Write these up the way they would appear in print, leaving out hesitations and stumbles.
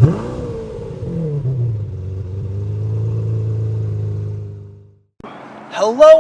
Hello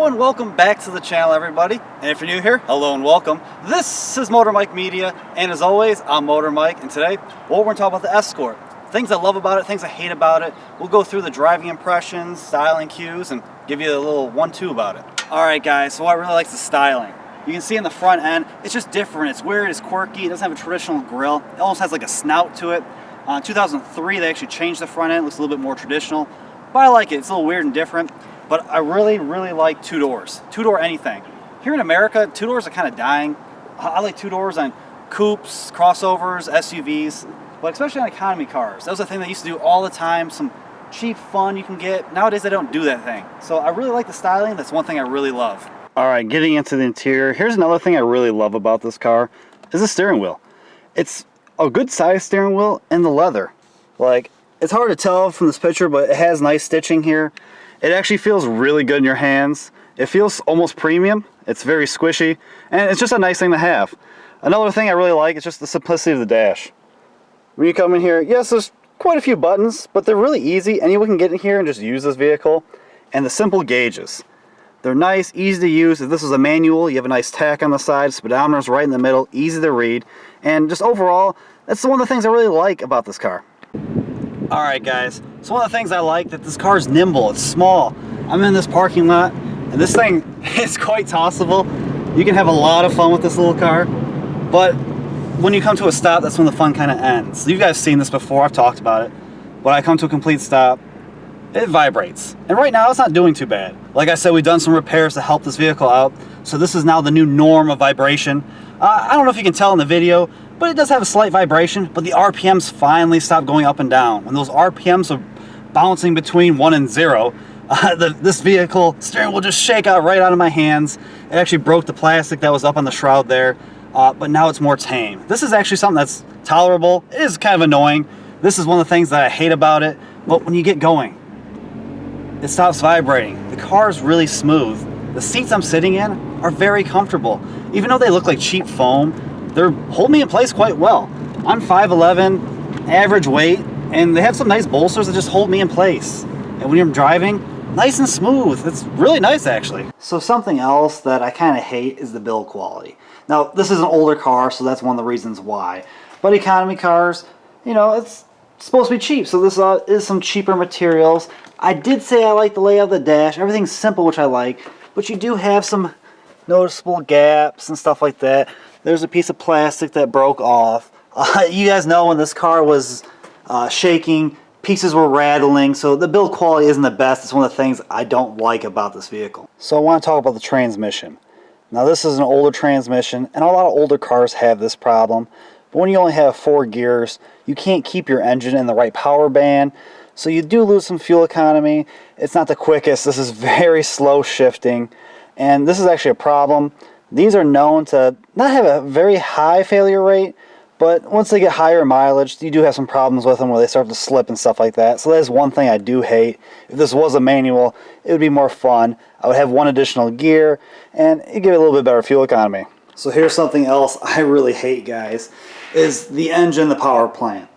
and welcome back to the channel, everybody. And if you're new here, hello and welcome. This is Motor Mike Media, and as always, I'm Motor Mike. And today, we're going to talk about the Escort. Things I love about it, things I hate about it. We'll go through the driving impressions, styling cues, and give you a little 1-2 about it. All right, guys. So what I really like is the styling. You can see in the front end, it's just different. It's weird. It's quirky. It doesn't have a traditional grille. It almost has like a snout to it. In 2003, they actually changed the front end. It looks a little bit more traditional, but I like it. It's a little weird and different. But I really like two doors. Two-door anything. Here in America, two doors are kind of dying. I like two doors on coupes, crossovers, SUVs, but especially on economy cars. That was a thing they used to do all the time. Some cheap fun you can get. Nowadays, they don't do that thing. So I really like the styling. That's one thing I really love. All right, getting into the interior. Here's another thing I really love about this car is the steering wheel. It's a good size steering wheel and the leather. Like, it's hard to tell from this picture, but it has nice stitching here. It actually feels really good in your hands. It feels almost premium. It's very squishy, and it's just a nice thing to have. Another thing I really like is just the simplicity of the dash. When you come in here, yes, there's quite a few buttons, but they're really easy. Anyone can get in here and just use this vehicle. And the simple gauges. They're nice, easy to use. If this was a manual, you have a nice tack on the side, speedometer's right in the middle, easy to read. And just overall, that's one of the things I really like about this car. Alright guys, so one of the things I like that this car is nimble, it's small. I'm in this parking lot, and this thing is quite tossable. You can have a lot of fun with this little car, but when you come to a stop, that's when the fun kind of ends. You guys have seen this before, I've talked about it. When I come to a complete stop, it vibrates. And right now, it's not doing too bad. Like I said, we've done some repairs to help this vehicle out, so this is now the new norm of vibration. I don't know if you can tell in the video, but it does have a slight vibration, but the RPMs finally stopped going up and down. When those RPMs are bouncing between 1 and 0, this vehicle steering will just shake out right out of my hands. It actually broke the plastic that was up on the shroud there, but now it's more tame. This is actually something that's tolerable. It is kind of annoying. This is one of the things that I hate about it, but when you get going, it stops vibrating. The car is really smooth. The seats I'm sitting in are very comfortable. Even though they look like cheap foam, they're holding me in place quite well. I'm 5'11", average weight, and they have some nice bolsters that just hold me in place. And when you're driving, nice and smooth. It's really nice, actually. So something else that I kind of hate is the build quality. Now, this is an older car, so that's one of the reasons why. But economy cars, you know, it's supposed to be cheap, so this is some cheaper materials. I did say I like the layout of the dash. Everything's simple, which I like, but you do have some noticeable gaps and stuff like that. There's a piece of plastic that broke off. You guys know when this car was shaking, pieces were rattling, so the build quality isn't the best. It's one of the things I don't like about this vehicle. So I want to talk about the transmission. Now this is an older transmission, and a lot of older cars have this problem. But when you only have 4 gears, you can't keep your engine in the right power band, so you do lose some fuel economy. It's not the quickest. This is very slow shifting, and this is actually a problem. These are known to not have a very high failure rate, but once they get higher mileage, you do have some problems with them where they start to slip and stuff like that. So that is one thing I do hate. If this was a manual, it would be more fun. I would have 1 additional gear, and it'd give it a little bit better fuel economy. So here's something else I really hate, guys, is the engine, the power plant.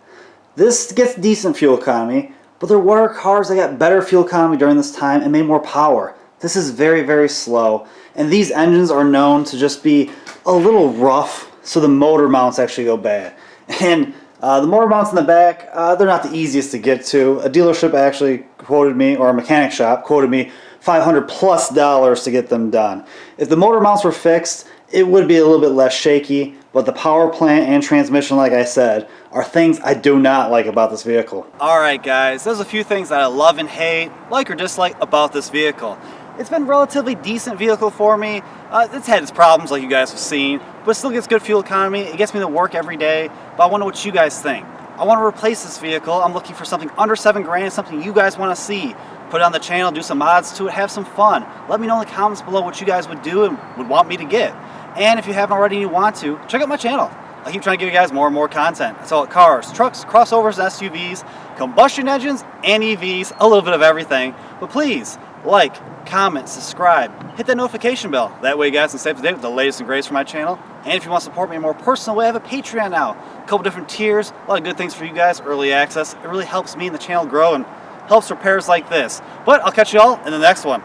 This gets decent fuel economy, but there were cars that got better fuel economy during this time and made more power. This is very slow, and these engines are known to just be a little rough, so the motor mounts actually go bad. And the motor mounts in the back, they're not the easiest to get to. A dealership actually quoted me, or a mechanic shop quoted me $500+ to get them done. If the motor mounts were fixed, it would be a little bit less shaky, but the power plant and transmission, like I said, are things I do not like about this vehicle. Alright guys, there's a few things that I love and hate, like or dislike about this vehicle. It's been a relatively decent vehicle for me. It's had its problems like you guys have seen, but it still gets good fuel economy. It gets me to work every day, but I wonder what you guys think. I want to replace this vehicle. I'm looking for something under $7 grand, something you guys want to see. Put it on the channel, do some mods to it, have some fun. Let me know in the comments below what you guys would do and would want me to get. And if you haven't already and you want to, check out my channel. I keep trying to give you guys more and more content. It's all cars, trucks, crossovers, SUVs, combustion engines, and EVs, a little bit of everything. But please, like, comment, subscribe, hit that notification bell. That way you guys can stay up to date with the latest and greatest from my channel. And if you want to support me in a more personal way, I have a Patreon now. A couple different tiers, a lot of good things for you guys, early access. It really helps me and the channel grow and helps repairs like this. But I'll catch you all in the next one.